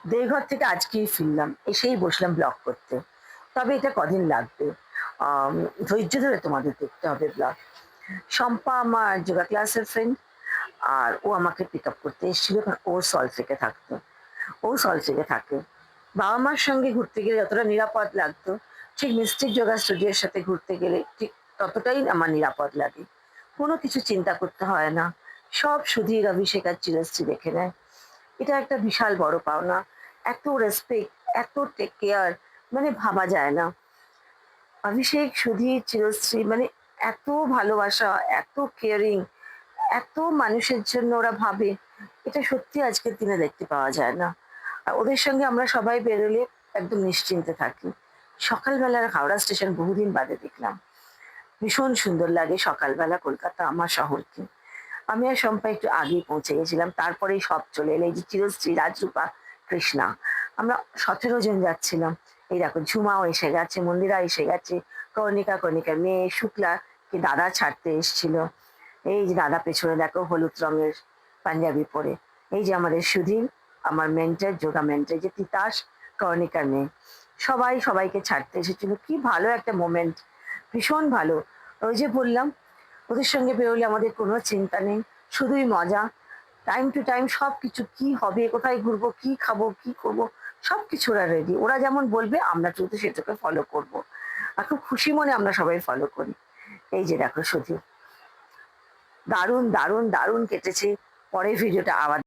দেওঘর থেকে আজকেই ফিরলাম। এসেই বসলাম ব্লগ করতে। তবে এটা কদিন লাগবে। আম ধৈর্য ধরে তোমাদের দেখতে হবে ব্লগ। শম্পা আমার যোগা ক্লাসের ফ্রেন্ড। আর ও আমাকে পিক আপ করতে এসেছিল কারণ ও সল্টলেকে থাকতো। ও সল্টলেকে থাকে। বাবা-মার সঙ্গে ঘুরতে গেলে যতটা নিরাপদ লাগতো, ঠিক মিস্টিক যোগা স্টুডিওর সাথে ঘুরতে গেলে ঠিক ততটাই আমার নিরাপদ লাগে। কোনো কিছু চিন্তা করতে হয় না। সব সুধীর, অভিষেক আর চিরশ্রী দেখে নেয়। এটা একটা বিশাল বড় পাওনা। এত রেসপেক্ট, এত টেক কেয়ার মানে ভাবা যায় না। অভিষেক, সুধীর, চিরশ্রী মানে এত ভালোবাসা, এত কেয়ারিং, এত মানুষের জন্য ওরা ভাবে, এটা সত্যি আজকের দিনে দেখতে পাওয়া যায় না। আর ওদের সঙ্গে আমরা সবাই বেরোলে একদম নিশ্চিন্তে থাকি। সকালবেলার হাওড়া স্টেশন বহুদিন বাদে দেখলাম। ভীষণ সুন্দর লাগে সকালবেলা কলকাতা আমার শহরকে। আমি আর শম্পা একটু আগেই পৌঁছে গেছিলাম। তারপরেই সব চলে এলো। এই যে চিরশ্রী, রাজরূপা, কৃষ্ণা। আমরা ১৭ জন যাচ্ছিলাম। এই দেখো ঝুমাও এসে গেছে, মন্দিরা এসে গেছে, কর্ণিকা, কর্ণিকার মেয়ে, শুক্লাকে দাদা ছাড়তে এসছিল। এই যে দাদা পেছনে দেখো হলুদ রঙের পাঞ্জাবি পরে। এই যে আমাদের সুধীর, আমার মেন্টর, যোগা মেন্টর যে তিতাস, কর্ণিকার মেয়ে। সবাই সবাইকে ছাড়তে এসেছিল। কি ভালো একটা মোমেন্ট। ভীষণ ভালো। ওই যে বললাম ওদের সঙ্গে বেরোলে আমাদের কোনো চিন্তা নেই, শুধুই মজা। টাইম টু টাইম সবকিছু কি হবে, কোথায় ঘুরবো, কি খাবো, কি করবো, সবকিছু ওরা রেডি। ওরা যেমন বলবে আমরা কিন্তু সেটাকে ফলো করব। আর খুব খুশি মনে আমরা সবাই ফলো করি। এই যে দেখো শুধু দারুণ দারুণ দারুণ কেটেছে। পরের ভিডিওটা আবার